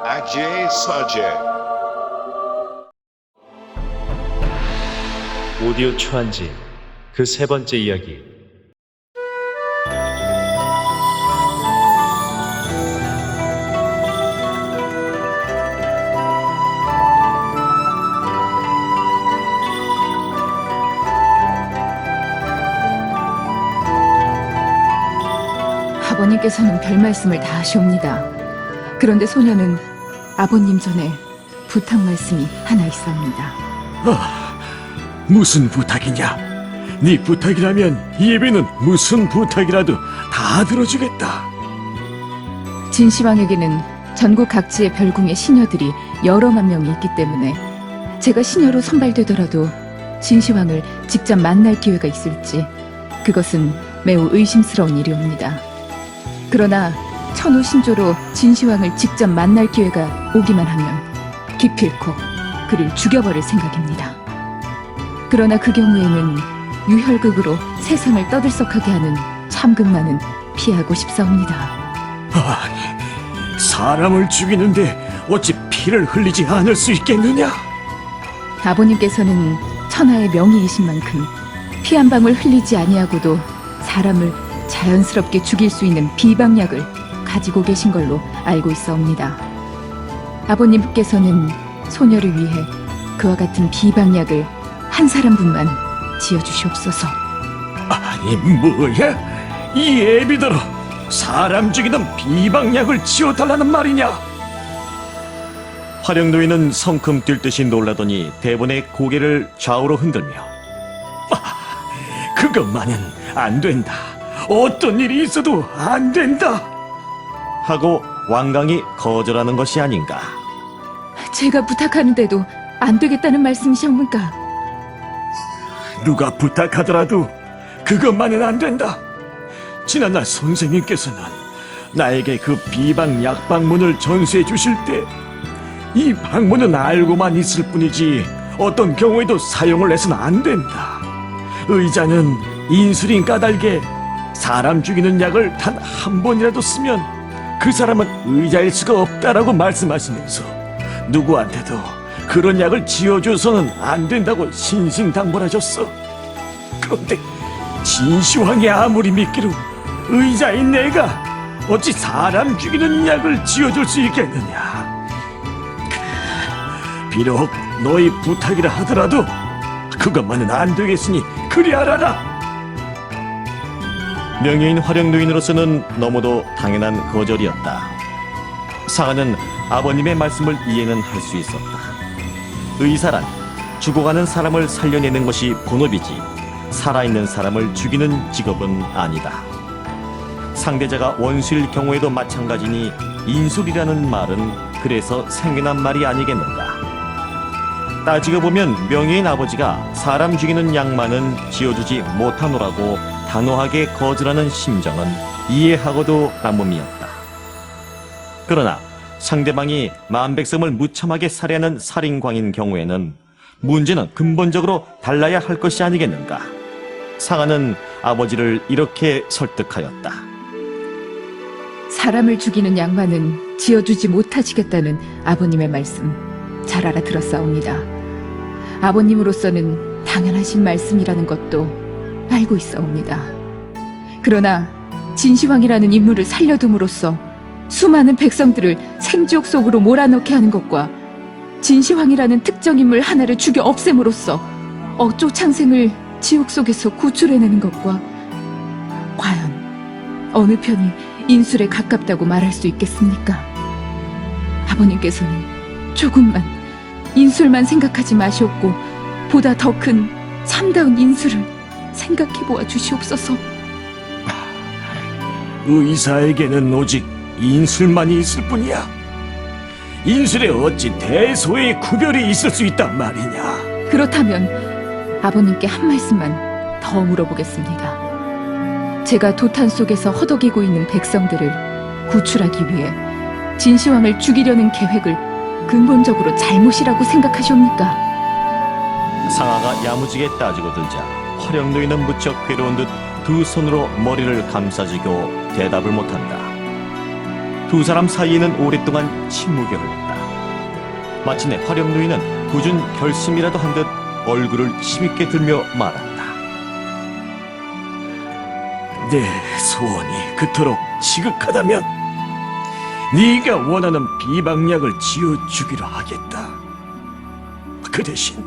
Ajay Sajay. 오디오 초안지 그 세 번째 이야기. 아버님께서는 별 말씀을 다 하시옵니다. 그런데 소녀는 아버님 전에 부탁 말씀이 하나 있사옵니다. 무슨 부탁이냐? 네 부탁이라면 예배는 무슨 부탁이라도 다 들어주겠다. 진시황에게는 전국 각지의 별궁의 시녀들이 여러만 명이 있기 때문에 제가 시녀로 선발되더라도 진시황을 직접 만날 기회가 있을지 그것은 매우 의심스러운 일이옵니다. 그러나 천우신조로 진시황을 직접 만날 기회가 오기만 하면 기필코 그를 죽여버릴 생각입니다. 그러나 그 경우에는 유혈극으로 세상을 떠들썩하게 하는 참극만은 피하고 싶사옵니다. 아니, 사람을 죽이는데 어찌 피를 흘리지 않을 수 있겠느냐? 아버님께서는 천하의 명의이신 만큼 피 한 방울 흘리지 아니하고도 사람을 자연스럽게 죽일 수 있는 비방약을 가지고 계신 걸로 알고 있사옵니다. 아버님께서는 소녀를 위해 그와 같은 비방약을 한 사람분만 지어주시옵소서. 아니 뭐야? 이 애비들어 사람 죽이는 비방약을 지어달라는 말이냐? 화령도인은 성큼 뛸 듯이 놀라더니 대본의 고개를 좌우로 흔들며 그것만은 안 된다. 어떤 일이 있어도 안 된다. 하고 완강히 거절하는 것이 아닌가. 제가 부탁하는데도 안 되겠다는 말씀이십니까? 누가 부탁하더라도 그것만은 안 된다. 지난날 선생님께서는 나에게 그 비방 약방문을 전수해 주실 때 이 방문은 알고만 있을 뿐이지 어떤 경우에도 사용을 해서는 안 된다. 의자는 인슐린 까닭에 사람 죽이는 약을 단 한 번이라도 쓰면 그 사람은 의자일 수가 없다라고 말씀하시면서 누구한테도 그런 약을 지어줘서는 안 된다고 신신당부하셨어. 그런데 진시황이 아무리 믿기로 의자인 내가 어찌 사람 죽이는 약을 지어줄 수 있겠느냐. 비록 너희 부탁이라 하더라도 그것만은 안 되겠으니 그리 알아라. 명예인 화령도인으로서는 너무도 당연한 거절이었다. 상아는 아버님의 말씀을 이해는 할 수 있었다. 의사란 죽어가는 사람을 살려내는 것이 본업이지 살아있는 사람을 죽이는 직업은 아니다. 상대자가 원수일 경우에도 마찬가지니 인술이라는 말은 그래서 생겨난 말이 아니겠는가. 따지고 보면 명예인 아버지가 사람 죽이는 약만은 지어주지 못하노라고 단호하게 거절하는 심정은 이해하고도 남음이었다. 그러나 상대방이 만백성을 무참하게 살해하는 살인광인 경우에는 문제는 근본적으로 달라야 할 것이 아니겠는가. 상아는 아버지를 이렇게 설득하였다. 사람을 죽이는 약만은 지어주지 못하시겠다는 아버님의 말씀 잘 알아들었사옵니다. 아버님으로서는 당연하신 말씀이라는 것도 알고 있사옵니다. 그러나 진시황이라는 인물을 살려둠으로써 수많은 백성들을 생지옥 속으로 몰아넣게 하는 것과 진시황이라는 특정 인물 하나를 죽여 없앰으로써 억조창생을 지옥 속에서 구출해내는 것과 과연 어느 편이 인술에 가깝다고 말할 수 있겠습니까? 아버님께서는 조금만 인술만 생각하지 마시옵고 보다 더 큰 참다운 인술을 생각해보아 주시옵소서. 의사에게는 오직 인술만이 있을 뿐이야. 인술에 어찌 대소의 구별이 있을 수 있단 말이냐. 그렇다면 아버님께 한 말씀만 더 물어보겠습니다. 제가 도탄 속에서 허덕이고 있는 백성들을 구출하기 위해 진시황을 죽이려는 계획을 근본적으로 잘못이라고 생각하시옵니까? 상아가 야무지게 따지고 들자 화령도인은 무척 괴로운 듯 두 손으로 머리를 감싸쥐고 대답을 못한다. 두 사람 사이에는 오랫동안 침묵이 흘렀다. 마침내 화령노인은 굳은 결심이라도 한 듯 얼굴을 힘있게 들며 말한다. 내 소원이 그토록 지극하다면 네가 원하는 비방약을 지어주기로 하겠다. 그 대신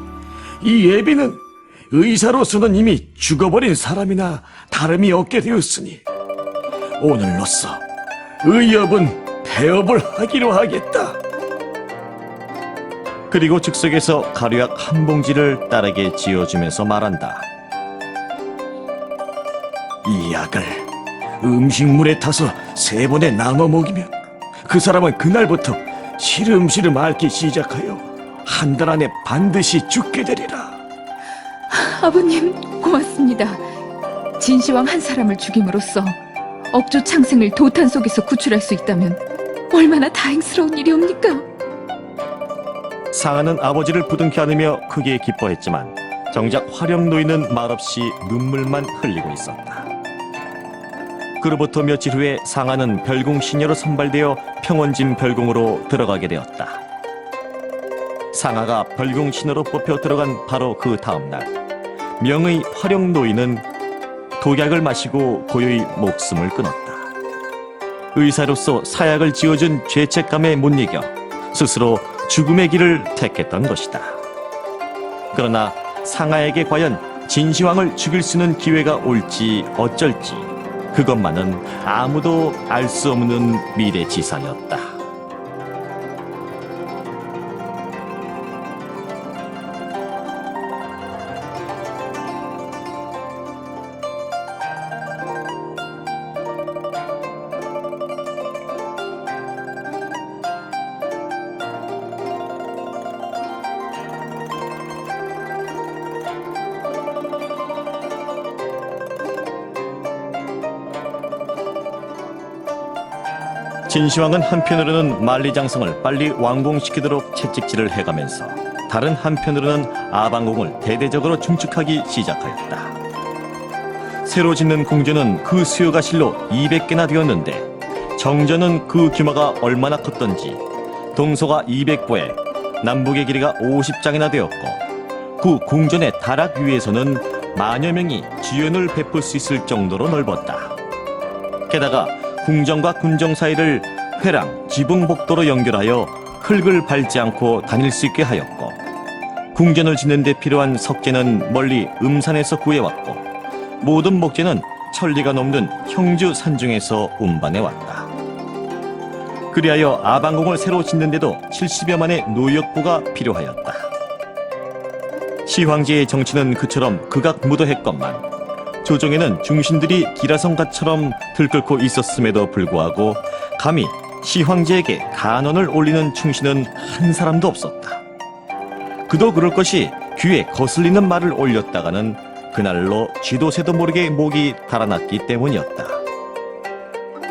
이 애비는 의사로서는 이미 죽어버린 사람이나 다름이 없게 되었으니 오늘로써 의협은 폐업을 하기로 하겠다. 그리고 즉석에서 가루약 한 봉지를 딸에게 지어주면서 말한다. 이 약을 음식물에 타서 3번에 나눠 먹이면 그 사람은 그날부터 시름시름 앓기 시작하여 한 달 안에 반드시 죽게 되리라. 아버님, 고맙습니다. 진시황 한 사람을 죽임으로써 억조 창생을 도탄 속에서 구출할 수 있다면 얼마나 다행스러운 일이옵니까? 상아는 아버지를 부둥켜 안으며 크게 기뻐했지만 정작 화령노인은 말없이 눈물만 흘리고 있었다. 그로부터 며칠 후에 상아는 별궁 시녀로 선발되어 평원진 별궁으로 들어가게 되었다. 상아가 별궁 시녀로 뽑혀 들어간 바로 그 다음날, 명의 화령노인은 독약을 마시고 고요히 목숨을 끊었다. 의사로서 사약을 지어준 죄책감에 못 이겨 스스로 죽음의 길을 택했던 것이다. 그러나 상아에게 과연 진시황을 죽일 수 있는 기회가 올지 어쩔지 그것만은 아무도 알 수 없는 미래지사였다. 진시황은 한편으로는 만리장성을 빨리 완공시키도록 채찍질을 해가면서 다른 한편으로는 아방궁을 대대적으로 중축하기 시작하였다. 새로 짓는 궁전은 그 수요가 실로 200개나 되었는데 정전은 그 규모가 얼마나 컸던지 동서가 200보에 남북의 길이가 50장이나 되었고 그 궁전의 다락 위에서는 만여 명이 주연을 베풀 수 있을 정도로 넓었다. 게다가 궁정과 군정 사이를 회랑, 지붕복도로 연결하여 흙을 밟지 않고 다닐 수 있게 하였고 궁전을 짓는 데 필요한 석재는 멀리 음산에서 구해왔고 모든 목재는 천리가 넘는 형주 산중에서 운반해왔다. 그리하여 아방궁을 새로 짓는데도 70여만의 노역부가 필요하였다. 시황제의 정치는 그처럼 극악무도했건만 조정에는 중신들이 기라성갓처럼 들끓고 있었음에도 불구하고 감히 시황제에게 간언을 올리는 충신은 한 사람도 없었다. 그도 그럴 것이 귀에 거슬리는 말을 올렸다가는 그날로 쥐도 새도 모르게 목이 달아났기 때문이었다.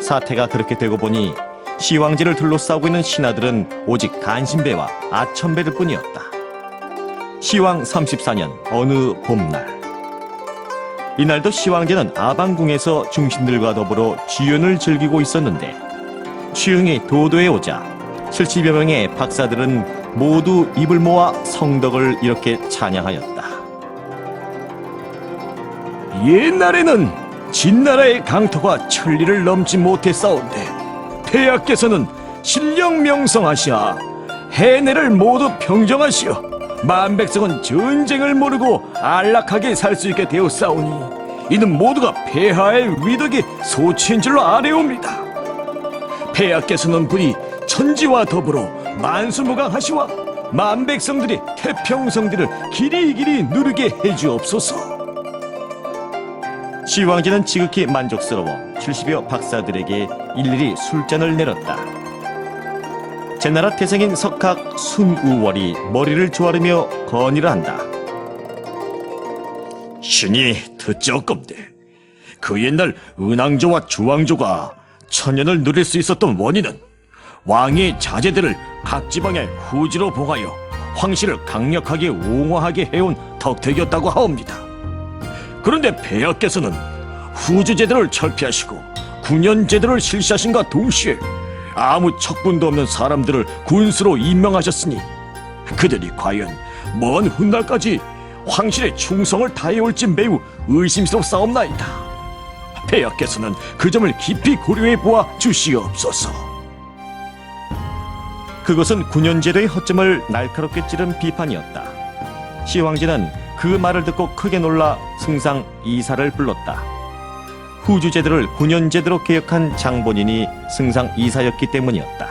사태가 그렇게 되고 보니 시황제를 둘러싸고 있는 신하들은 오직 간신배와 아천배를 뿐이었다. 시황 34년 어느 봄날, 이날도 시황제는 아방궁에서 중신들과 더불어 주연을 즐기고 있었는데 취흥이 도도해 오자 70여 명의 박사들은 모두 입을 모아 성덕을 이렇게 찬양하였다. 옛날에는 진나라의 강토가 천리를 넘지 못했사온데 폐하께서는 신령 명성하시아 해내를 모두 평정하시어 만백성은 전쟁을 모르고 안락하게 살 수 있게 되었사오니 이는 모두가 폐하의 위덕이 소치인 줄로 아뢰옵니다. 폐하께서는 부디 천지와 더불어 만수무강하시와 만백성들이 태평성들을 길이길이 누리게 해주옵소서. 시황제는 지극히 만족스러워 70여 박사들에게 일일이 술잔을 내렸다. 제나라 태생인 석학 순우월이 머리를 조아르며 건의를 한다. 신이 듣자옵건대 그 옛날 은왕조와 주왕조가 천년을 누릴 수 있었던 원인은 왕의 자제들을 각 지방의 후지로 봉하여 황실을 강력하게 옹호하게 해온 덕택이었다고 하옵니다. 그런데 폐하께서는 후주제도를 철폐하시고 군연제도를 실시하신과 동시에 아무 척분도 없는 사람들을 군수로 임명하셨으니 그들이 과연 먼 훗날까지 황실의 충성을 다해올지 매우 의심스럽사옵나이다. 폐하께서는 그 점을 깊이 고려해 보아 주시옵소서. 그것은 9년제도의 허점을 날카롭게 찌른 비판이었다. 시황제는 그 말을 듣고 크게 놀라 승상 이사를 불렀다. 후주제도를 9년제도로 개혁한 장본인이 승상 이사였기 때문이었다.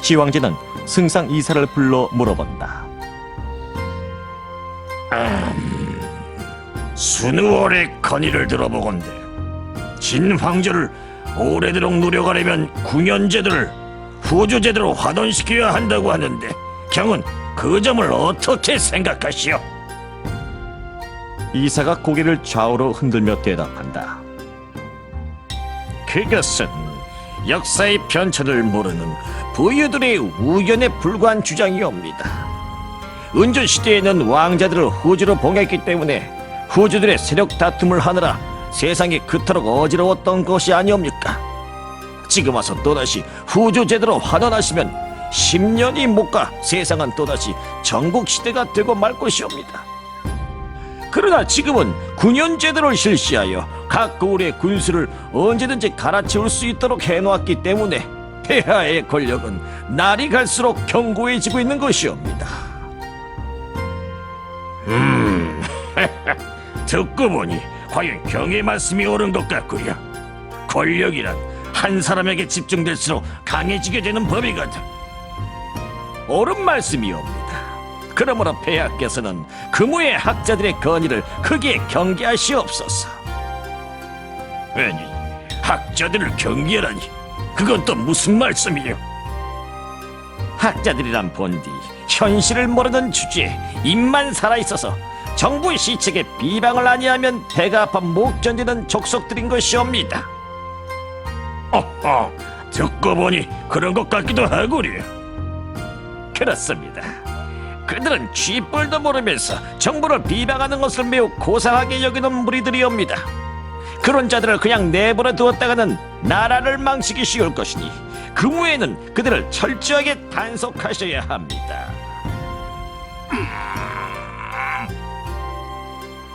시황제는 승상 이사를 불러 물어본다. 순우월의 건의를 들어보건대 진황제를 오래도록 누려가려면 9년제도를 후주제도로 환원시켜야 한다고 하는데 경은 그 점을 어떻게 생각하시오? 이사가 고개를 좌우로 흔들며 대답한다. 그것은 역사의 변천을 모르는 부유들의 우연에 불과한 주장이옵니다. 은조 시대에는 왕자들을 후주로 봉했기 때문에 후주들의 세력 다툼을 하느라 세상이 그토록 어지러웠던 것이 아니옵니까? 지금 와서 또다시 후주 제도로 환원하시면 10년이 못 가 세상은 또다시 전국 시대가 되고 말 것이옵니다. 그러나 지금은 9년 제도를 실시하여 각 거울의 군수를 언제든지 갈아치울 수 있도록 해놓았기 때문에 폐하의 권력은 날이 갈수록 견고해지고 있는 것이옵니다. 듣고 보니 과연 경의 말씀이 옳은 것 같구려. 권력이란 한 사람에게 집중될수록 강해지게 되는 법이거든. 옳은 말씀이옵니다. 그러므로 폐하께서는 금우의 학자들의 건의를 크게 경계하시옵소서. 아니, 학자들을 경계하라니 그건 또 무슨 말씀이요? 학자들이란 본디 현실을 모르는 주제에 입만 살아있어서 정부의 시책에 비방을 아니하면 배가 아파 못 견디는 족속들인 것이옵니다. 듣고 보니 그런 것 같기도 하구려. 그렇습니다. 그들은 쥐뿔도 모르면서 정부를 비방하는 것을 매우 고상하게 여기는 무리들이옵니다. 그런 자들을 그냥 내버려 두었다가는 나라를 망치기 쉬울 것이니 금후에는 그들을 철저하게 단속하셔야 합니다.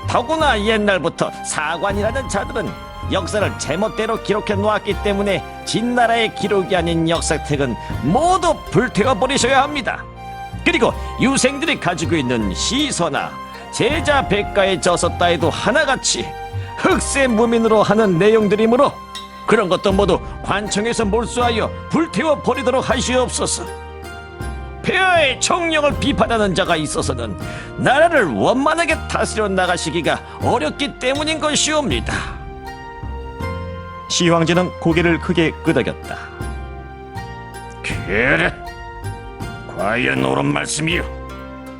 더구나 옛날부터 사관이라는 자들은 역사를 제멋대로 기록해 놓았기 때문에 진나라의 기록이 아닌 역사책은 모두 불태워버리셔야 합니다. 그리고 유생들이 가지고 있는 시서나 제자 백가에 져섰다 해도 하나같이 흑세 무민으로 하는 내용들이므로 그런 것도 모두 관청에서 몰수하여 불태워버리도록 하시옵소서. 폐하의 청령을 비판하는 자가 있어서는 나라를 원만하게 다스려 나가시기가 어렵기 때문인 것이옵니다. 시황제는 고개를 크게 끄덕였다. 그래, 과연 옳은 말씀이요.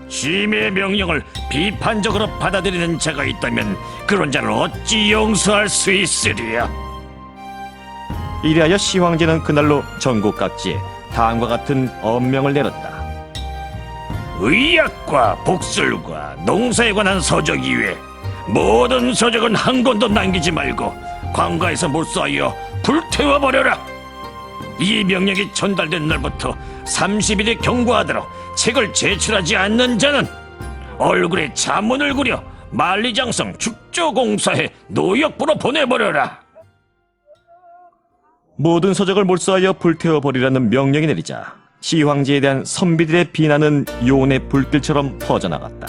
심의 명령을 비판적으로 받아들이는 자가 있다면 그런 자를 어찌 용서할 수 있으리야. 이리하여 시황제는 그날로 전국 각지에 다음과 같은 엄명을 내렸다. 의학과 복술과 농사에 관한 서적 이외 모든 서적은 한 권도 남기지 말고 관가에서 몰수하여 불태워버려라. 이 명령이 전달된 날부터 30일이 경과하도록 책을 제출하지 않는 자는 얼굴에 자문을 구려 만리장성 축조공사에 노역부로 보내버려라. 모든 서적을 몰수하여 불태워버리라는 명령이 내리자 시황제에 대한 선비들의 비난은 요온의 불길처럼 퍼져나갔다.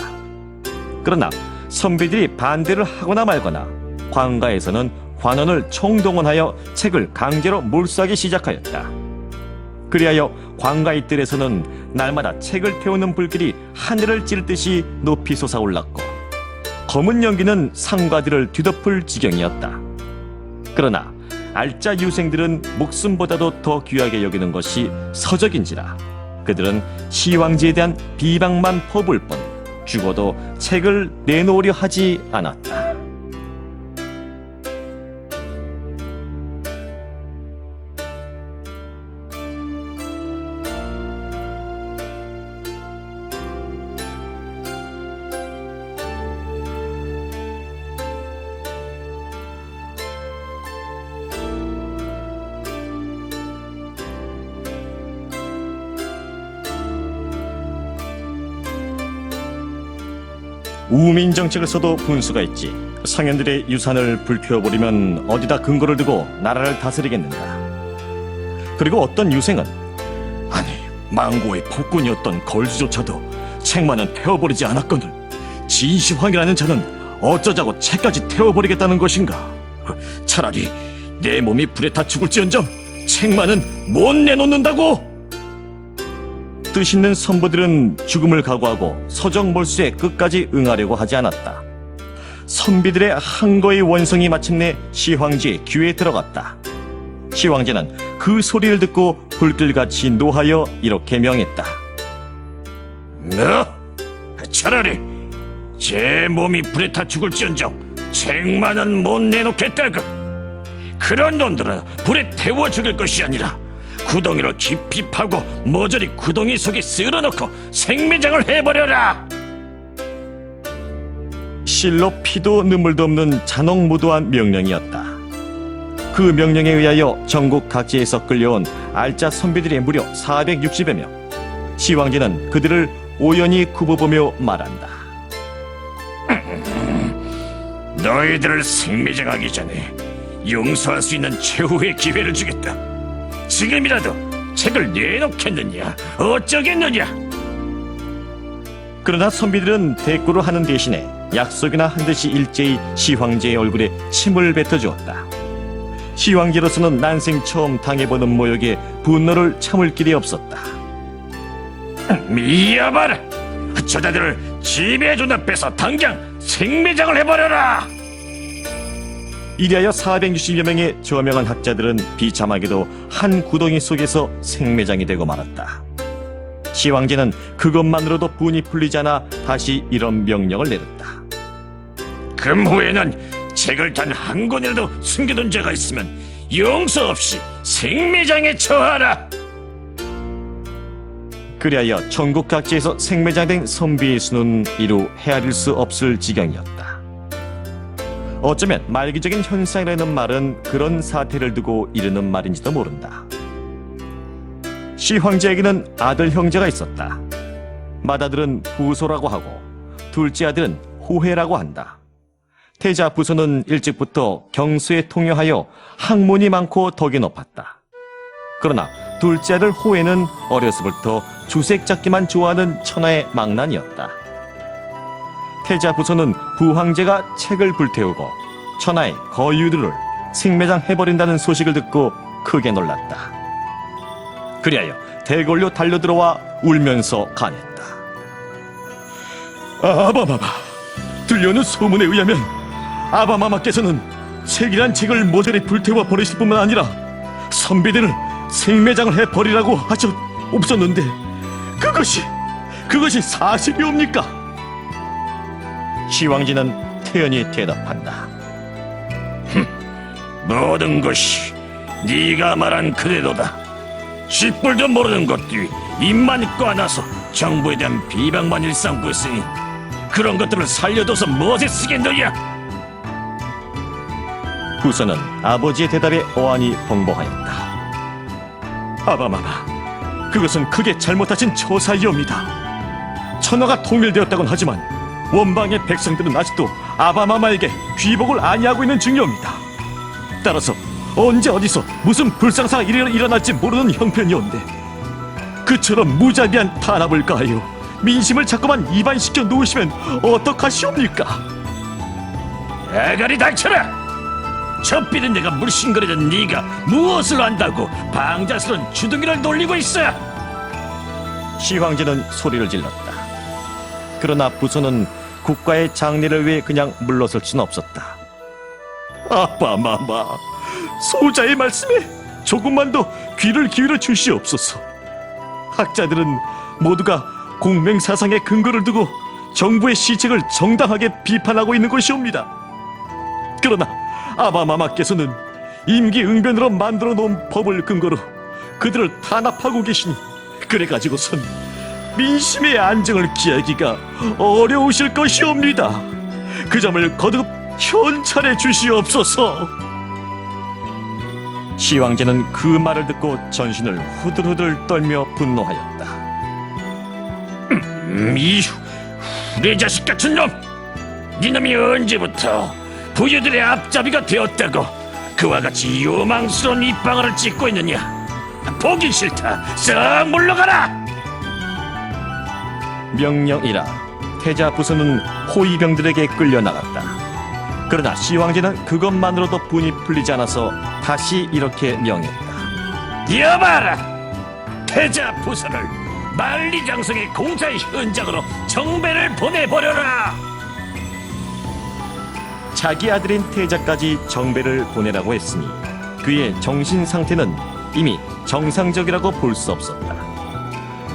그러나 선비들이 반대를 하거나 말거나 관가에서는 관원을 총동원하여 책을 강제로 몰수하기 시작하였다. 그리하여 관가의 뜰에서는 날마다 책을 태우는 불길이 하늘을 찌를 듯이 높이 솟아올랐고 검은 연기는 상가들을 뒤덮을 지경이었다. 그러나 알짜 유생들은 목숨보다도 더 귀하게 여기는 것이 서적인지라 그들은 시황제에 대한 비방만 퍼부을 뿐 죽어도 책을 내놓으려 하지 않았다. 우민 정책을 써도 분수가 있지. 상현들의 유산을 불태워버리면 어디다 근거를 두고 나라를 다스리겠는가. 그리고 어떤 유생은 아니 망고의 폭군이었던 걸주조차도 책만은 태워버리지 않았거늘 진시황이라는 자는 어쩌자고 책까지 태워버리겠다는 것인가. 차라리 내 몸이 불에 타 죽을지언정 책만은 못 내놓는다고. 뜻있는 선부들은 죽음을 각오하고 서정몰수에 끝까지 응하려고 하지 않았다. 선비들의 한거의 원성이 마침내 시황제의 귀에 들어갔다. 시황제는 그 소리를 듣고 불길같이 노하여 이렇게 명했다. 너 차라리 제 몸이 불에 타 죽을지언정 책만은 못 내놓겠다고. 그런 놈들은 불에 태워 죽일 것이 아니라 구덩이를 깊이 파고 모조리 구덩이 속에 쓸어넣고 생매장을 해버려라. 실로 피도 눈물도 없는 잔혹무도한 명령이었다. 그 명령에 의하여 전국 각지에서 끌려온 알짜 선비들이 무려 460여 명. 시황제는 그들을 오연히 굽어보며 말한다. 너희들을 생매장하기 전에 용서할 수 있는 최후의 기회를 주겠다. 지금이라도 책을 내놓겠느냐 어쩌겠느냐. 그러나 선비들은 대꾸를 하는 대신에 약속이나 한 듯이 일제히 시황제의 얼굴에 침을 뱉어주었다. 시황제로서는 난생 처음 당해보는 모욕에 분노를 참을 길이 없었다. 미야봐라, 저자들을 집에 존나 빼서 당장 생매장을 해버려라. 이리하여 460여 명의 저명한 학자들은 비참하게도 한 구덩이 속에서 생매장이 되고 말았다. 시황제는 그것만으로도 분이 풀리지 않아 다시 이런 명령을 내렸다. 금후에는 책을 단 한 권이라도 숨겨둔 자가 있으면 용서 없이 생매장에 처하라. 그리하여 전국 각지에서 생매장된 선비의 수는 이루 헤아릴 수 없을 지경이었다. 어쩌면 말기적인 현상이라는 말은 그런 사태를 두고 이르는 말인지도 모른다. 시황제에게는 아들 형제가 있었다. 맏아들은 부소라고 하고 둘째 아들은 호해라고 한다. 태자 부소는 일찍부터 경수에 통여하여 학문이 많고 덕이 높았다. 그러나 둘째 아들 호해는 어려서부터 주색 잡기만 좋아하는 천하의 망난이었다. 태자 부소는 부황제가 책을 불태우고 천하의 거유들을 생매장 해버린다는 소식을 듣고 크게 놀랐다. 그리하여 대궐로 달려들어와 울면서 간했다. 아바마마, 들려오는 소문에 의하면 아바마마께서는 책이란 책을 모조리 불태워 버리실 뿐만 아니라 선비들을 생매장을 해버리라고 하셨옵었는데 그것이 사실이옵니까? 시황제는 태연히 대답한다. 모든 것이 네가 말한 그대로다. 쥐뿔도 모르는 것들이 입만 꽈놔서 정부에 대한 비방만 일삼고 있으니 그런 것들을 살려둬서 무엇에 쓰겠느냐? 부소는 아버지의 대답에 어안이 벙벙하였다. 아바마마, 그것은 크게 잘못하신 처사이옵니다. 천하가 통일되었다곤 하지만 원방의 백성들은 아직도 아바마마에게 귀복을 아니하고 있는 중이옵니다. 따라서 언제 어디서 무슨 불상사가 일어날지 모르는 형편이온데 그처럼 무자비한 탄압을 가하여 민심을 자꾸만 이반시켜 놓으시면 어떡하시옵니까? 애가리 닥쳐라! 젖비는 내가 물씬거리던 네가 무엇을 안다고 방자스러운 주둥이를 놀리고 있어! 시황제는 소리를 질렀다. 그러나 부소는 국가의 장래를 위해 그냥 물러설 수는 없었다. 아바마마, 소자의 말씀에 조금만 더 귀를 기울여 주시옵소서. 학자들은 모두가 공맹사상의 근거를 두고 정부의 시책을 정당하게 비판하고 있는 것이옵니다. 그러나 아바마마께서는 임기응변으로 만들어 놓은 법을 근거로 그들을 탄압하고 계시니 그래가지고선 민심의 안정을 기하기가 어려우실 것이옵니다. 그 점을 거듭 현찰해 주시옵소서. 시황제는 그 말을 듣고 전신을 후들후들 떨며 분노하였다. 이 후레 자식 같은 놈! 니놈이 언제부터 부유들의 앞잡이가 되었다고 그와 같이 요망스러운 입방아를 찍고 있느냐? 보기 싫다. 썩 물러가라. 명령이라 태자 부수는 호위병들에게 끌려나갔다. 그러나 시황제는 그것만으로도 분이 풀리지 않아서 다시 이렇게 명했다. 여봐라. 태자 부서를 만리장성의 공사 현장으로 정배를 보내버려라. 자기 아들인 태자까지 정배를 보내라고 했으니 그의 정신 상태는 이미 정상적이라고 볼 수 없었다.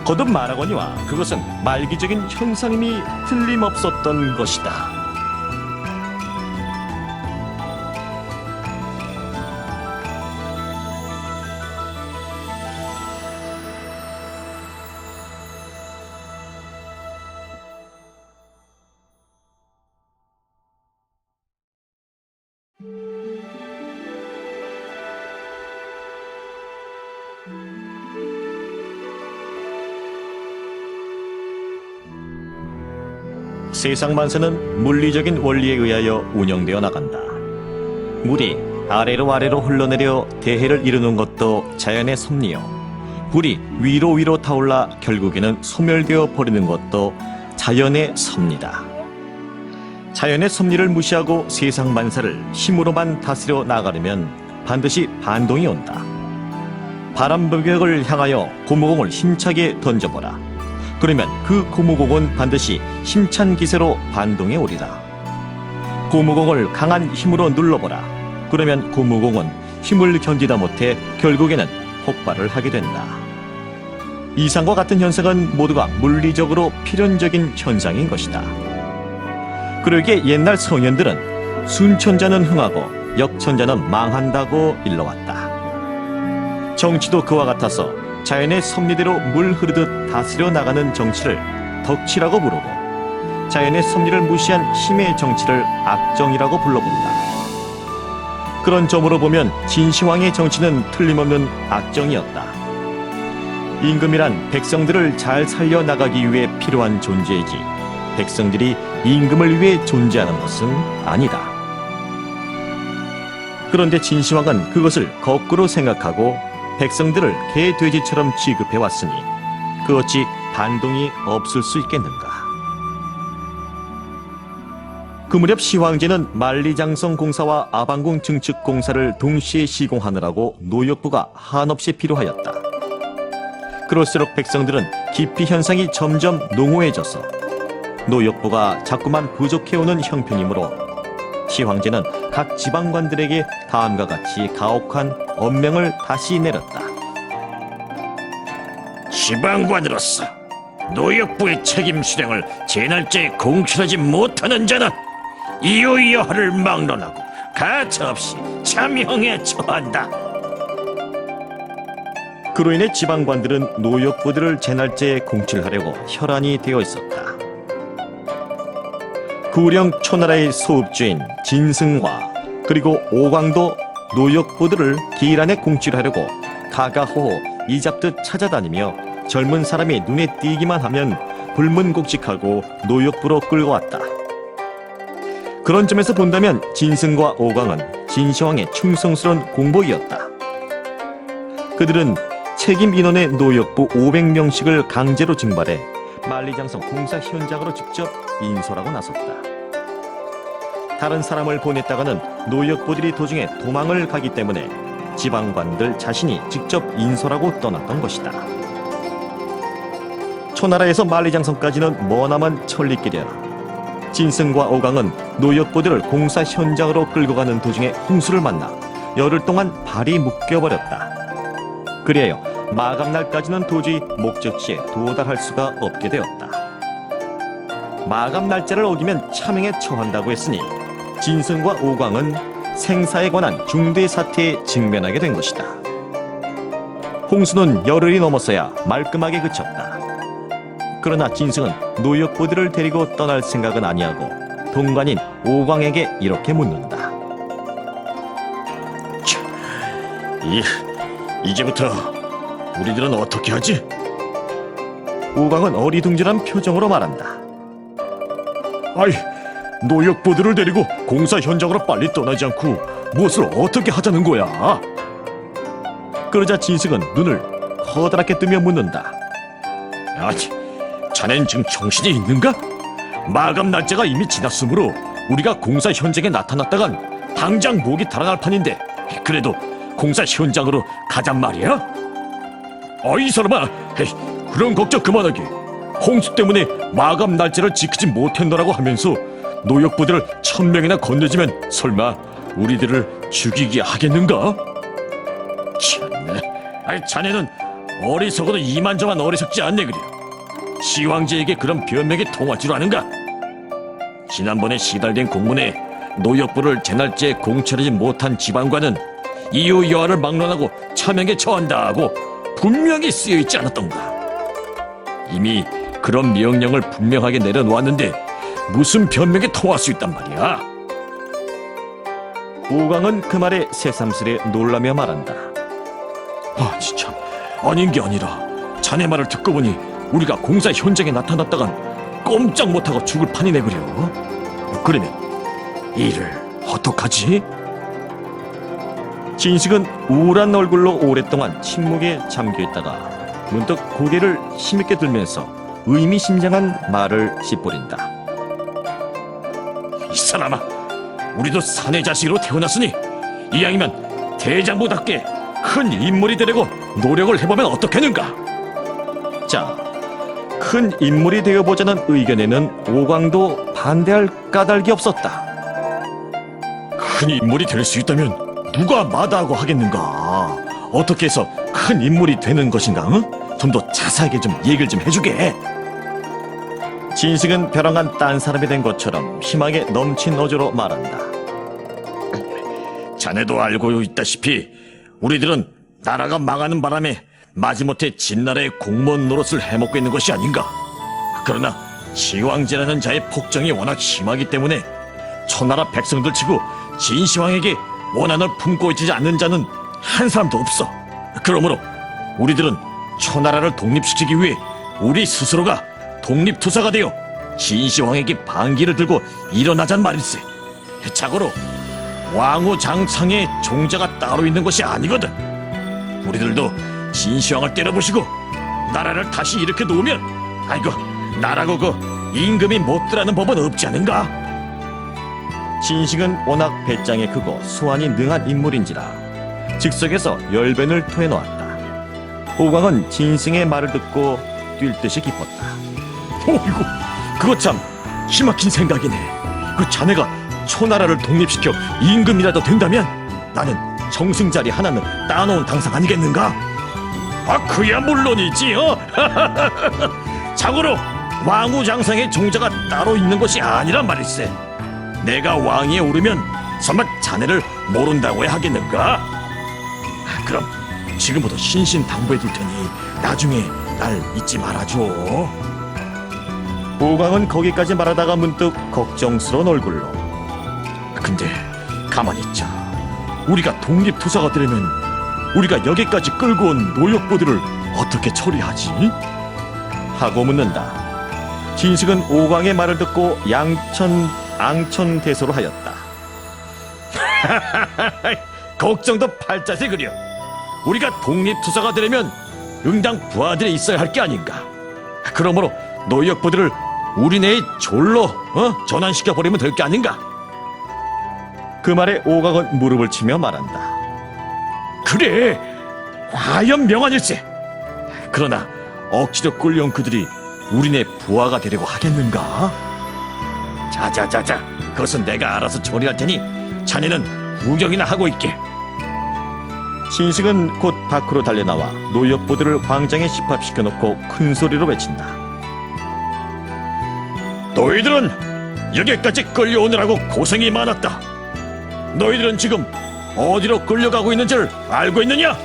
거듭 말하거니와 그것은 말기적인 현상임이 틀림없었던 것이다. 세상 만세는 물리적인 원리에 의하여 운영되어 나간다. 물이 아래로 흘러내려 대해를 이루는 것도 자연의 섭리요. 불이 위로 타올라 결국에는 소멸되어 버리는 것도 자연의 섭리다. 자연의 섭리를 무시하고 세상 만사를 힘으로만 다스려 나가려면 반드시 반동이 온다. 바람벽을 향하여 고무공을 힘차게 던져보라. 그러면 그 고무공은 반드시 힘찬 기세로 반동에 오리라. 고무공을 강한 힘으로 눌러보라. 그러면 고무공은 힘을 견디다 못해 결국에는 폭발을 하게 된다. 이상과 같은 현상은 모두가 물리적으로 필연적인 현상인 것이다. 그러기에 옛날 성현들은 순천자는 흥하고 역천자는 망한다고 일러왔다. 정치도 그와 같아서 자연의 섭리대로 물 흐르듯 다스려 나가는 정치를 덕치라고 부르고 자연의 섭리를 무시한 힘의 정치를 악정이라고 불러본다. 그런 점으로 보면 진시황의 정치는 틀림없는 악정이었다. 임금이란 백성들을 잘 살려나가기 위해 필요한 존재이지 백성들이 임금을 위해 존재하는 것은 아니다. 그런데 진시황은 그것을 거꾸로 생각하고 백성들을 개, 돼지처럼 취급해왔으니 그 어찌 반동이 없을 수 있겠는가. 그 무렵 시황제는 만리장성 공사와 아방궁 증축 공사를 동시에 시공하느라고 노역부가 한없이 필요하였다. 그럴수록 백성들은 기피 현상이 점점 농후해져서 노역부가 자꾸만 부족해오는 형편이므로 시황제는 각 지방관들에게 다음과 같이 가혹한 엄명을 다시 내렸다. 지방관으로서 노역부의 책임 수령을 제 날짜에 공출하지 못하는 자는 이유여하를 막론하고 가차없이 참형에 처한다. 그로 인해 지방관들은 노역부들을 제 날짜에 공출하려고 혈안이 되어 있었다. 구령 초나라의 소읍주인 진승과 그리고 오광도 노역부들을 기일안에 공출하려고 가가호호 이잡듯 찾아다니며 젊은 사람이 눈에 띄기만 하면 불문곡직하고 노역부로 끌고 왔다. 그런 점에서 본다면 진승과 오광은 진시황의 충성스러운 공복이었다. 그들은 책임 인원의 노역부 500명씩을 강제로 징발해 만리장성 공사 현장으로 직접 인솔하고 나섰다. 다른 사람을 보냈다가는 노역부들이 도중에 도망을 가기 때문에 지방관들 자신이 직접 인솔하고 떠났던 것이다. 초나라에서 만리장성까지는 머나먼 천리길이야. 진승과 오강은 노역부들을 공사 현장으로 끌고 가는 도중에 홍수를 만나 열흘 동안 발이 묶여버렸다. 그리하여 마감날까지는 도저히 목적지에 도달할 수가 없게 되었다. 마감 날짜를 어기면 참행에 처한다고 했으니 진승과 오광은 생사에 관한 중대 사태에 직면하게 된 것이다. 홍수는 열흘이 넘었어야 말끔하게 그쳤다. 그러나 진승은 노역부들을 데리고 떠날 생각은 아니하고 동관인 오광에게 이렇게 묻는다. 이제부터 우리들은 어떻게 하지? 오광은 어리둥절한 표정으로 말한다. 아이, 노역부들을 데리고 공사 현장으로 빨리 떠나지 않고 무엇을 어떻게 하자는 거야? 그러자 진식은 눈을 커다랗게 뜨며 묻는다. 아니, 자넨 지금 정신이 있는가? 마감 날짜가 이미 지났으므로 우리가 공사 현장에 나타났다간 당장 목이 달아날 판인데 그래도 공사 현장으로 가잔 말이야? 이 사람아, 에이, 그런 걱정 그만하게. 홍수 때문에 마감 날짜를 지키지 못했노라고 하면서 노역부들을 1000명이나 건네지면 설마 우리들을 죽이게 하겠는가? 참네. 자네는 어리석어도 이만저만 어리석지 않네 그래. 시황제에게 그런 변명이 통할 줄 아는가? 지난번에 시달된 공문에 노역부를 제날제에 공철하지 못한 지방관은 이유 여하를 막론하고 차명에 처한다고 분명히 쓰여있지 않았던가? 이미 그런 명령을 분명하게 내려놓았는데 무슨 변명이 통할 수 있단 말이야? 오광은 그 말에 새삼스레 놀라며 말한다. 진짜 아닌 게 아니라 자네 말을 듣고 보니 우리가 공사 현장에 나타났다간 꼼짝 못하고 죽을 판이네 그려. 그러면 이를 어떡하지? 진식은 우울한 얼굴로 오랫동안 침묵에 잠겨있다가 문득 고개를 힘있게 들면서 의미심장한 말을 씹뿌린다. 이 사람아, 우리도 사내 자식으로 태어났으니 이왕이면 대장부답게 큰 인물이 되려고 노력을 해보면 어떻겠는가? 자, 큰 인물이 되어보자는 의견에는 오광도 반대할 까닭이 없었다. 큰 인물이 될 수 있다면 누가 마다하고 하겠는가? 어떻게 해서 큰 인물이 되는 것인가? 좀 더 자세하게 좀 얘기를 좀 해주게. 진식은 벼랑한 딴 사람이 된 것처럼 희망에 넘친 어조로 말한다. 자네도 알고 있다시피 우리들은 나라가 망하는 바람에 마지못해 진나라의 공무원 노릇을 해먹고 있는 것이 아닌가. 그러나 시황제라는 자의 폭정이 워낙 심하기 때문에 초나라 백성들 치고 진시황에게 원한을 품고 있지 않는 자는 한 사람도 없어. 그러므로 우리들은 초나라를 독립시키기 위해 우리 스스로가 독립투사가 되어 진시황에게 반기를 들고 일어나잔 말일세. 자고로 왕후 장상에 종자가 따로 있는 것이 아니거든. 우리들도 진시황을 때려부시고 나라를 다시 일으켜 놓으면 아이고 나라고 그 임금이 못 들어가는 법은 없지 않은가? 진식은 워낙 배짱에 크고 수완이 능한 인물인지라 즉석에서 열변을 토해놓았다. 오광은 진승의 말을 듣고 뛸 듯이 기뻤다. 어이구, 그거 참 기막힌 생각이네. 그 자네가 초나라를 독립시켜 임금이라도 된다면 나는 정승자리 하나는 따놓은 당상 아니겠는가? 그야 물론이지. 자고로 왕후 장상의 종자가 따로 있는 것이 아니란 말일세. 내가 왕위에 오르면 설마 자네를 모른다고 해야 하겠는가? 그럼 지금부터 신신당부해 둘 테니 나중에 날 잊지 말아줘. 오광은 거기까지 말하다가 문득 걱정스러운 얼굴로 근데 가만히 있자. 우리가 독립투사가 되려면 우리가 여기까지 끌고 온 노역부들을 어떻게 처리하지? 하고 묻는다. 진식은 오광의 말을 듣고 앙천대소로 하였다. 걱정도 팔자세 그려. 우리가 독립투사가 되려면 응당 부하들이 있어야 할 게 아닌가. 그러므로 노역부들을 우리네의 졸로 전환시켜버리면 될 게 아닌가. 그 말에 오광은 무릎을 치며 말한다. 그래, 과연 명안일세. 그러나 억지로 끌려온 그들이 우리네 부하가 되려고 하겠는가? 자자자자, 그것은 내가 알아서 처리할 테니 자네는 구경이나 하고 있게. 진식은 곧 밖으로 달려나와 노역부들을 광장에 집합시켜놓고 큰 소리로 외친다. 너희들은 여기까지 끌려오느라고 고생이 많았다. 너희들은 지금 어디로 끌려가고 있는지를 알고 있느냐?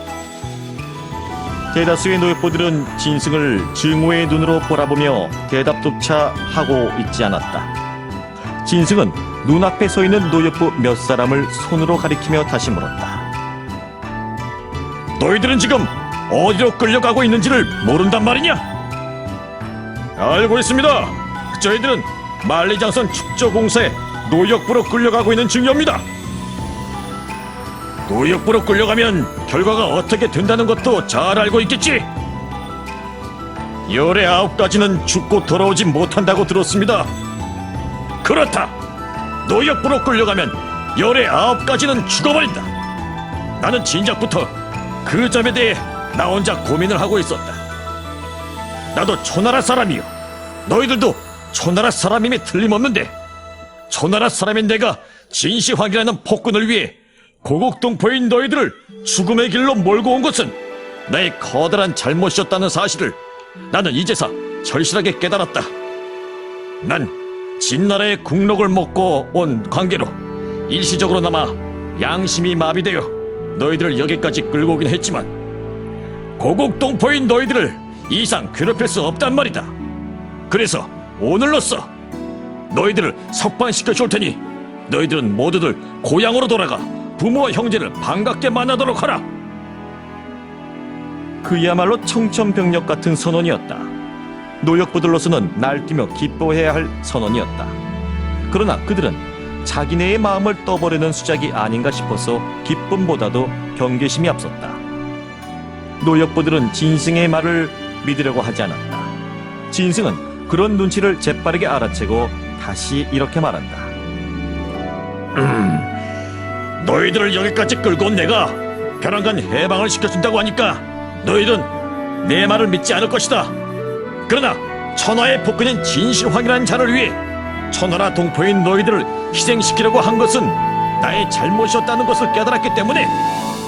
대다수의 노역부들은 진승을 증오의 눈으로 바라보며 대답조차 하고 있지 않았다. 진승은 눈앞에 서 있는 노역부 몇 사람을 손으로 가리키며 다시 물었다. 너희들은 지금 어디로 끌려가고 있는지를 모른단 말이냐? 알고 있습니다. 저희들은 만리장성 축조공사에 노역부로 끌려가고 있는 중이옵니다. 노역부로 끌려가면 결과가 어떻게 된다는 것도 잘 알고 있겠지. 열의 9가지는 죽고 돌아오지 못한다고 들었습니다. 그렇다. 노역부로 끌려가면 열의 9가지는 죽어버린다. 나는 진작부터 그 점에 대해 나 혼자 고민을 하고 있었다. 나도 초나라 사람이요. 너희들도 초나라 사람임이 틀림없는데 초나라 사람인 내가 진시황이라는 폭군을 위해 고국동포인 너희들을 죽음의 길로 몰고 온 것은 나의 커다란 잘못이었다는 사실을 나는 이제서 절실하게 깨달았다. 난 진나라의 국록을 먹고 온 관계로 일시적으로나마 양심이 마비되어 너희들을 여기까지 끌고 오긴 했지만 고국동포인 너희들을 이상 괴롭힐 수 없단 말이다. 그래서 오늘로써 너희들을 석방시켜 줄 테니 너희들은 모두들 고향으로 돌아가 부모와 형제를 반갑게 만나도록 하라. 그야말로 청천벽력 같은 선언이었다. 노역부들로서는 날뛰며 기뻐해야 할 선언이었다. 그러나 그들은 자기네의 마음을 떠보려는 수작이 아닌가 싶어서 기쁨보다도 경계심이 앞섰다. 노역부들은 진승의 말을 믿으려고 하지 않았다. 진승은 그런 눈치를 재빠르게 알아채고 다시 이렇게 말한다. 너희들을 여기까지 끌고 온 내가 편안간 해방을 시켜준다고 하니까 너희들은 내 말을 믿지 않을 것이다. 그러나 천하의 폭군인 진실황이라는 자를 위해 천하라 동포인 너희들을 희생시키려고 한 것은 나의 잘못이었다는 것을 깨달았기 때문에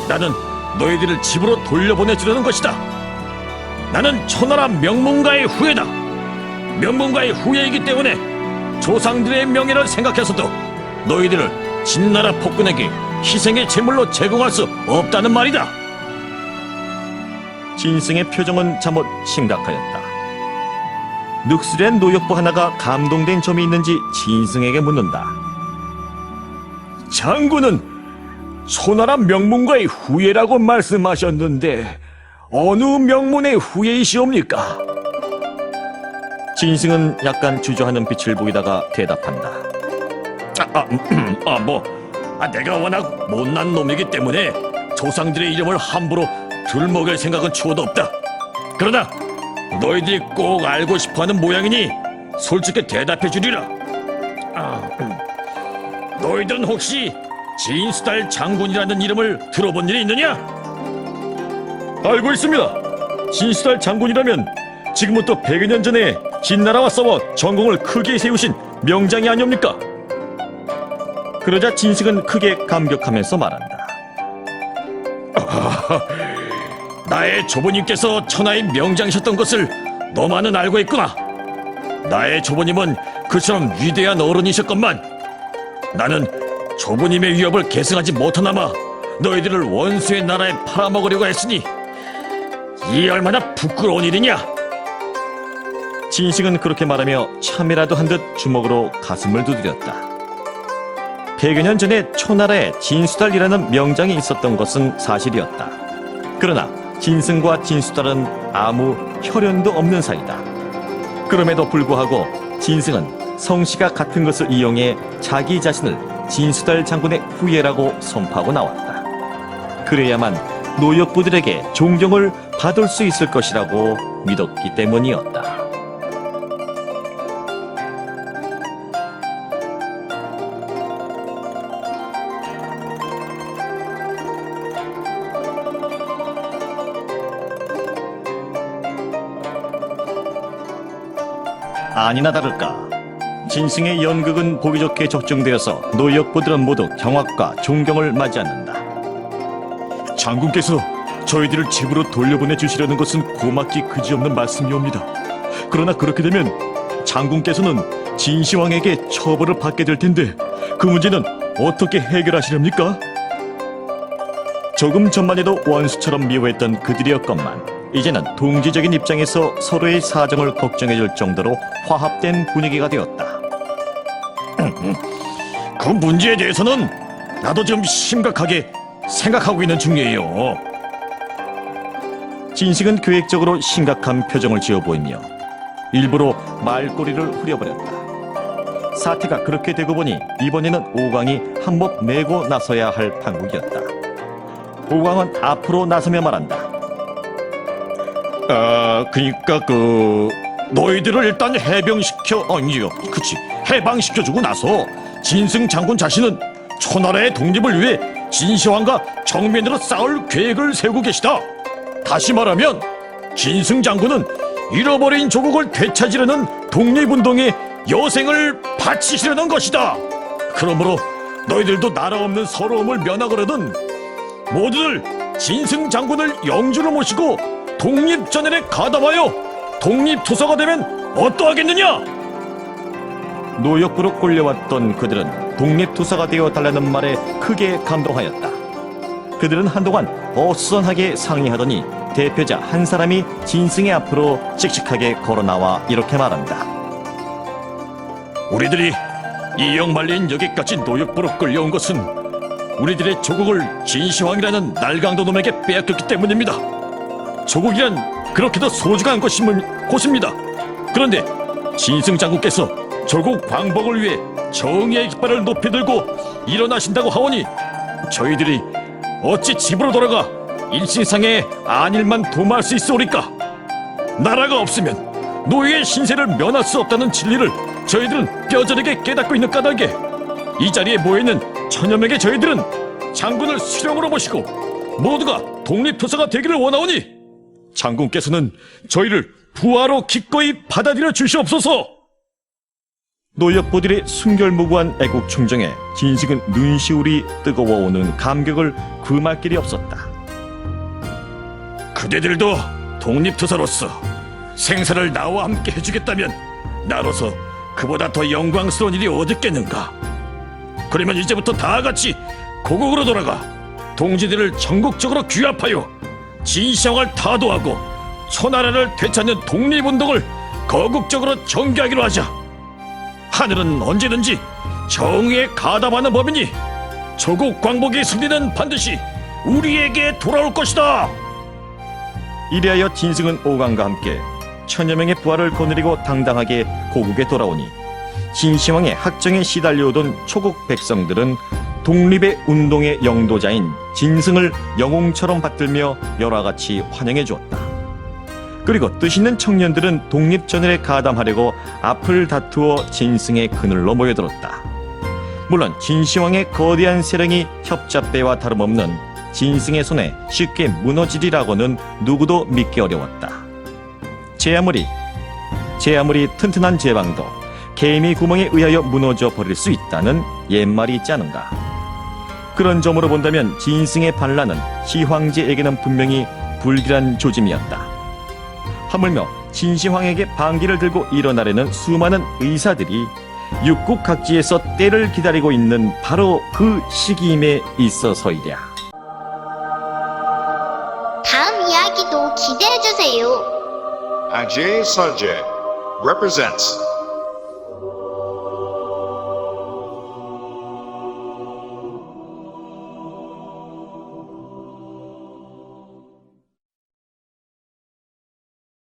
나는 너희들을 집으로 돌려보내주려는 것이다. 나는 천하라 명문가의 후예다. 명문가의 후예이기 때문에 조상들의 명예를 생각해서도 너희들을 진나라 폭군에게 희생의 제물로 제공할 수 없다는 말이다. 진승의 표정은 잠옷 심각하였다. 늑술한 노역부 하나가 감동된 점이 있는지 진승에게 묻는다. 장군은 초나라 명문가의 후예라고 말씀하셨는데 어느 명문의 후예이시옵니까? 진승은 약간 주저하는 빛을 보이다가 대답한다. 내가 워낙 못난 놈이기 때문에 조상들의 이름을 함부로 들먹일 생각은 추호도 없다. 그러나 너희들이 꼭 알고 싶어하는 모양이니 솔직히 대답해 주리라. 너희들은 혹시 진수달 장군이라는 이름을 들어본 일이 있느냐? 알고 있습니다. 진수달 장군이라면 지금부터 100여 년 전에 진나라와 싸워 전공을 크게 세우신 명장이 아니옵니까? 그러자 진승은 크게 감격하면서 말한다. 나의 조부님께서 천하의 명장이셨던 것을 너만은 알고 있구나. 나의 조부님은 그처럼 위대한 어른이셨건만 나는 조부님의 위협을 계승하지 못하나마 너희들을 원수의 나라에 팔아먹으려고 했으니 이 얼마나 부끄러운 일이냐. 진승은 그렇게 말하며 참이라도 한 듯 주먹으로 가슴을 두드렸다. 100여 년 전에 초나라에 진수달이라는 명장이 있었던 것은 사실이었다. 그러나 진승과 진수달은 아무 혈연도 없는 사이다. 그럼에도 불구하고 진승은 성씨가 같은 것을 이용해 자기 자신을 진수달 장군의 후예라고 선포하고 나왔다. 그래야만 노역부들에게 존경을 받을 수 있을 것이라고 믿었기 때문이었다. 아니나 다를까 진승의 연극은 보기 좋게 적중되어서 노역부들은 모두 경악과 존경을 맞이 않는다. 장군께서 저희들을 집으로 돌려보내 주시려는 것은 고맙기 그지없는 말씀이옵니다. 그러나 그렇게 되면 장군께서는 진시황에게 처벌을 받게 될 텐데 그 문제는 어떻게 해결하시렵니까? 조금 전만 해도 원수처럼 미워했던 그들이었건만 이제는 동지적인 입장에서 서로의 사정을 걱정해줄 정도로 화합된 분위기가 되었다. 그 문제에 대해서는 나도 좀 심각하게 생각하고 있는 중이에요. 진식은 계획적으로 심각한 표정을 지어 보이며 일부러 말꼬리를 후려버렸다. 사태가 그렇게 되고 보니 이번에는 오광이 한몫 내고 나서야 할 판국이었다. 오광은 앞으로 나서며 말한다. 그니까 너희들을 일단 해방시켜주고 나서 진승 장군 자신은 초나라의 독립을 위해 진시황과 정면으로 싸울 계획을 세우고 계시다. 다시 말하면 진승 장군은 잃어버린 조국을 되찾으려는 독립운동에 여생을 바치시려는 것이다. 그러므로 너희들도 나라 없는 서러움을 면하거든 모두들 진승 장군을 영주로 모시고 독립전열에 가담하여 독립투사가 되면 어떠하겠느냐? 노역부로 꼴려왔던 그들은 독립투사가 되어 달라는 말에 크게 감동하였다. 그들은 한동안 어수선하게 상의하더니 대표자 한 사람이 진승의 앞으로 씩씩하게 걸어나와 이렇게 말한다. 우리들이 이역 말린 여기까지 노역부로 끌려온 것은 우리들의 조국을 진시황이라는 날강도 놈에게 빼앗겼기 때문입니다. 조국이란 그렇게도 소중한 곳입니다. 그런데 진승 장군께서 조국 광복을 위해 정의의 깃발을 높이 들고 일어나신다고 하오니 저희들이 어찌 집으로 돌아가 일신상의 안일만 도모할 수 있으오리까? 나라가 없으면 노예의 신세를 면할 수 없다는 진리를 저희들은 뼈저리게 깨닫고 있는 까닭에 이 자리에 모여있는 천여 명의 저희들은 장군을 수령으로 모시고 모두가 독립투사가 되기를 원하오니 장군께서는 저희를 부하로 기꺼이 받아들여 주시옵소서. 노역부들의 순결무구한 애국 충정에 진식은 눈시울이 뜨거워오는 감격을 금할 길이 없었다. 그대들도 독립투사로서 생사를 나와 함께 해주겠다면 나로서 그보다 더 영광스러운 일이 어딨겠는가? 그러면 이제부터 다 같이 고국으로 돌아가 동지들을 전국적으로 규합하여 진시황을 타도하고 초나라를 되찾는 독립운동을 거국적으로 전개하기로 하자. 하늘은 언제든지 정의에 가담하는 법이니 조국 광복의 승리는 반드시 우리에게 돌아올 것이다. 이리하여 진승은 오광과 함께 천여 명의 부하를 거느리고 당당하게 고국에 돌아오니 진시황의 학정에 시달려오던 초국 백성들은 독립의 운동의 영도자인 진승을 영웅처럼 받들며 열화같이 환영해 주었다. 그리고 뜻있는 청년들은 독립전열에 가담하려고 앞을 다투어 진승의 그늘로 모여들었다. 물론 진시황의 거대한 세력이 협잡배와 다름없는 진승의 손에 쉽게 무너지리라고는 누구도 믿기 어려웠다. 제 아무리 튼튼한 제방도 개미 구멍에 의하여 무너져 버릴 수 있다는 옛말이 있지 않은가. 그런 점으로 본다면 진승의 반란은 시황제에게는 분명히 불길한 조짐이었다. 하물며 진시황에게 반기를 들고 일어나려는 수많은 의사들이 육국 각지에서 때를 기다리고 있는 바로 그 시기임에 있어서이랴. 다음 이야기도 기대해주세요. Ajay Sanjay represents